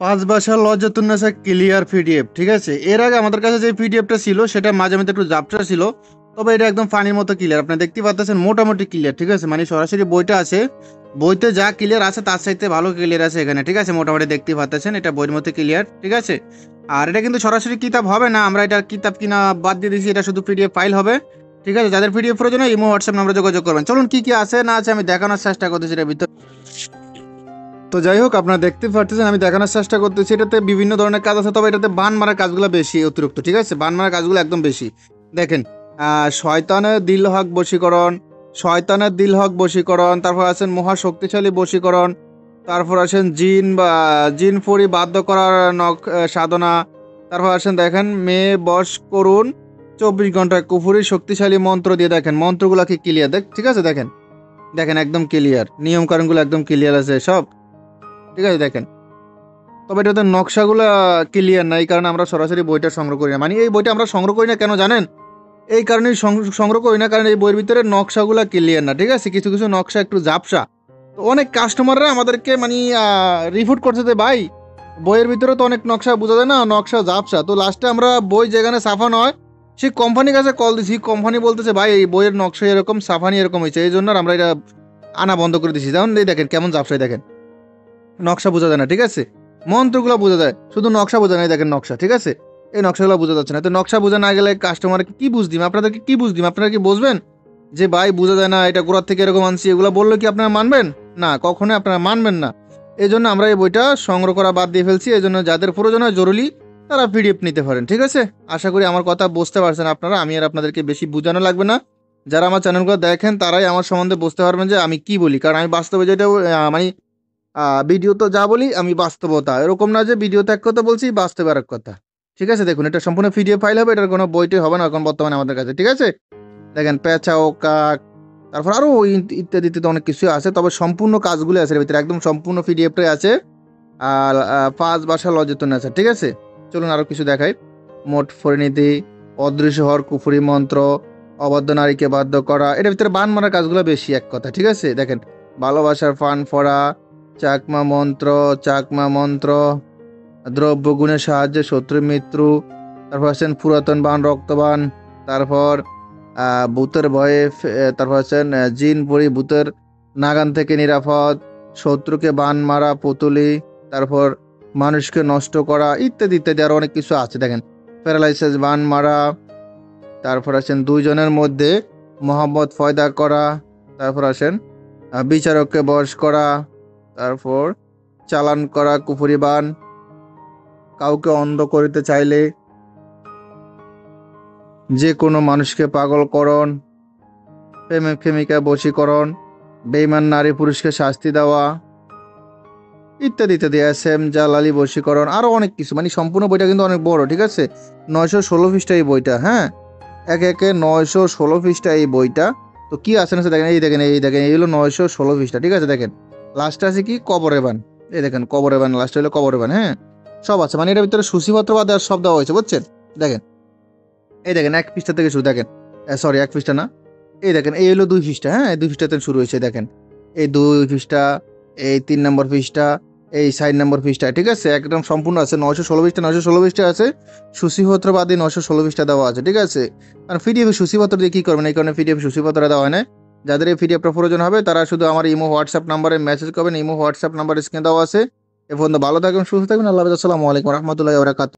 পাঁচ ভাষার Lajjatunnesa clear PDF, ঠিক আছে। এর আগে আমাদের কাছে যে পিডিএফটা ছিল সেটা মাঝে মধ্যে একটু জাপটা ছিল, তবে এটা একদম ফানির মতো ক্লিয়ার। আপনি দেখতে পাচ্ছেন মোটামুটি ক্লিয়ার, ঠিক আছে। মানে সরাসরি বইটা আছে, বইতে যা ক্লিয়ার আছে তার চাইতে ভালো ক্লিয়ার আছে এখানে, ঠিক আছে। মোটামুটি দেখতে পাচ্ছেন এটা বইয়ের মধ্যে ক্লিয়ার, ঠিক আছে। আর এটা কিন্তু সরাসরি কিতাব হবে না, আমরা এটা কিতাব কিনা বাদ দিয়ে দিয়েছি, এটা শুধু পিডিএফ ফাইল হবে, ঠিক আছে। যাদের পিডিএফ প্রয়োজন ইমো হোয়াটসঅ্যাপ নাম্বারে যোগাযোগ করবেন। চলুন কি কি আছে না আছে আমি দেখানোর চেষ্টা করতেছি এটার ভিতরে। তো যাই হোক, আপনারা দেখতে পাচ্ছেন আমি দেখানোর চেষ্টা করতেছি, এটাতে বিভিন্ন ধরনের কাজ আছে, তবে এটাতে বান মারার কাজগুলো বেশি অতিরিক্ত, ঠিক আছে। বান মারার কাজগুলো একদম বেশি। দেখেন, শয়তানের দিল হক বশীকরণ, শয়তানের দিল হক বশীকরণ, তারপর আছেন মহা শক্তিশালী বশীকরণ, তারপর আছেন জিন বা জিন ফড়ি বাধ্য করার সাধনা, তারপর আছেন দেখেন মেয়ে বশ করুন 24 ঘন্টায় কুফুরি শক্তিশালী মন্ত্র দিয়ে। দেখেন মন্ত্রগুলো কি ক্লিয়ার, ঠিক আছে। দেখেন দেখেন একদম ক্লিয়ার, নিয়ম কানুনগুলো একদম ক্লিয়ার আছে সব, ঠিক আছে। দেখেন, তবে এটাতে নকশাগুলো ক্লিয়ার না, এই কারণে আমরা সরাসরি বইটা সংগ্রহ করি না। মানে এই বইটা আমরা সংগ্রহ করি না কেন জানেন? এই কারণেই সংগ্রহ করি না, কারণ এই বইয়ের ভিতরে নকশাগুলো ক্লিয়ার না, ঠিক আছে। কিছু কিছু নকশা একটু ঝাপসা। তো অনেক কাস্টমাররা আমাদেরকে মানে রিফুট করছে যে ভাই, বইয়ের ভিতরে তো অনেক নকশা বোঝা যায় না, নকশা ঝাপসা। তো লাস্টে আমরা বই যেখানে সাফা নয় সেই কোম্পানির কাছে কল দিছি, কোম্পানি বলতেছে ভাই এই বইয়ের নকশা এরকম, সাফানি এরকম হয়েছে, এই জন্য আমরা এটা আনা বন্ধ করে দিছি। যেমন এই দেখেন কেমন ঝাপসায়, দেখেন নকশা বোঝা যায় না, ঠিক আছে। মন্ত্রগুলো বোঝা যায়, শুধু নকশা বোঝা নাই। দেখেন নকশা, ঠিক আছে। এই নকশাগুলো বোঝা যাচ্ছে না। তো নকশা বোঝা না গেলে কাস্টমারকে কি বুঝ দিম, আপনাদেরকে কি বুঝ দিম? আপনারা কি বুঝবেন যে ভাই বোঝা যায় না, এটা গোড়ার থেকে এরকম আনছি? এগুলো বললে কি আপনারা মানবেন? না, কখনোই আপনারা মানবেন না। এই জন্য আমরা এই বইটা সংগ্রহ করা বাদ দিয়ে ফেলছি। এই জন্য যাদের প্রয়োজন হয় জরুরি তারা পিডিএফ নিতে পারেন, ঠিক আছে। আশা করি আমার কথা বুঝতে পারছেন আপনারা, আমি আর আপনাদেরকে বেশি বোঝানো লাগবে না। যারা আমার চ্যানেলগুলো দেখেন তারাই আমার সম্বন্ধে বুঝতে পারবেন যে আমি কি বলি, কারণ আমি বাস্তবে যেটা মানে ভিডিও তো যা বলি আমি বাস্তবতা, এরকম না যে ভিডিওতে এক কথা বলছি বাস্তবে আর এক কথা, ঠিক আছে। দেখুন এটা সম্পূর্ণ পিডিএফ ফাইল হবে, এটার কোনো বইটি হবে না এখন বর্তমানে আমাদের কাছে, ঠিক আছে। দেখেন পেঁচা ও কাক, তারপর আরো ইত্যাদি ইত্যাদি অনেক কিছু আছে, তবে সম্পূর্ণ কাজগুলো আছে এর ভিতরে, একদম সম্পূর্ণ পিডিএফটাই আছে। আর পাঁচ ভাষা লজ্জাতুন আছে, ঠিক আছে। চলুন আরো কিছু দেখাই। মোট পরিণীতি, অদৃশ্য হওয়ার কুফুরি মন্ত্র, অবাধ্য নারীকে বাধ্য করা, এটার ভিতরে বান মারার কাজগুলো বেশি এক কথা, ঠিক আছে। দেখেন ভালোবাসার ফান ফোড়া, চাকমা মন্ত্র, চাকমা মন্ত্র, দ্রব্য গুণের সাহায্যে শত্রু মিত্র, তারপর আছেন পুরাতন বান রক্তবান, তারপর ভূতের ভয়ে তারপর আছেন জিন পরি ভূতের নাগান থেকে নিরাপদ, শত্রুকে বান মারা পুতুলি, তারপর মানুষকে নষ্ট করা, ইত্যাদি ইত্যাদি আরো অনেক কিছু আছে। দেখেন প্যারালাইসিস বান মারা, তারপর আছেন দুইজনের মধ্যে মোহাম্মদ ফয়দা করা, তারপর আসেন বিচারককে বশ করা, তারপর চালান করা কুফরি বান, কাউকে অন্ধ করিতে চাইলে যে কোনো মানুষকে পাগলকরণ, প্রেমিক প্রেমিকা বশীকরণ, বেইমান নারী পুরুষকে শাস্তি দেওয়া, ইত্যাদি ইত্যাদি। এস এম জালালি বশীকরণ, আরো অনেক কিছু। মানে সম্পূর্ণ বইটা কিন্তু অনেক বড়, ঠিক আছে। 916 পৃষ্ঠা এই বইটা, হ্যাঁ। একে একে 916 পৃষ্ঠা এই বইটা। তো কি আছে না দেখেন, এই দেখেন এই দেখেন, এই হলো 916 পৃষ্ঠা, ঠিক আছে। দেখেন লাস্টে আছে কি কবরে বান, এই দেখেন কবরে বান, লাস্টে হলো কবরে বান, হ্যাঁ। সব আছে, মানে এটার ভিতরে সূচিপত্র বা দেওয়ার সব দেওয়া হয়েছে, বুঝছেন। দেখেন এই দেখেন এক পৃষ্ঠা থেকে শুরু, দেখেন সরি এক পৃষ্ঠা না, এই দেখেন এই হলো 2 পৃষ্ঠা, হ্যাঁ। 2 পৃষ্ঠাতে শুরু হয়েছে, দেখেন এই 2 পৃষ্ঠা, এই 3 নম্বর পৃষ্ঠা, এই 4 নম্বর পৃষ্ঠা, ঠিক আছে। একদম সম্পূর্ণ আছে 916 পৃষ্ঠা, 916 পৃষ্ঠা আছে। সূচিপত্র বাদে 916 পৃষ্ঠা দেওয়া আছে, ঠিক আছে। কারণ পিডিএফ সূচিপত্র দিয়ে কি করবেন, এই কারণে পিডিএফ সূচিপত্র দেওয়া হয় না। যাদের এই পিডিএফটা প্রয়োজন হবে তারা শুধু আমার ইমো হোয়াটসঅ্যাপ নাম্বারে মেসেজ করবেন, ইমো হোয়াটসঅ্যাপ নাম্বার স্ক্রিনে দেওয়া আছে। এ পর্যন্ত ভালো থাকবেন, সুস্থ থাকবেন, আল্লাহ হাফেজ, আসসালামু আলাইকুম রহমতুল্লাহি ওয়া বারাকাতুহু।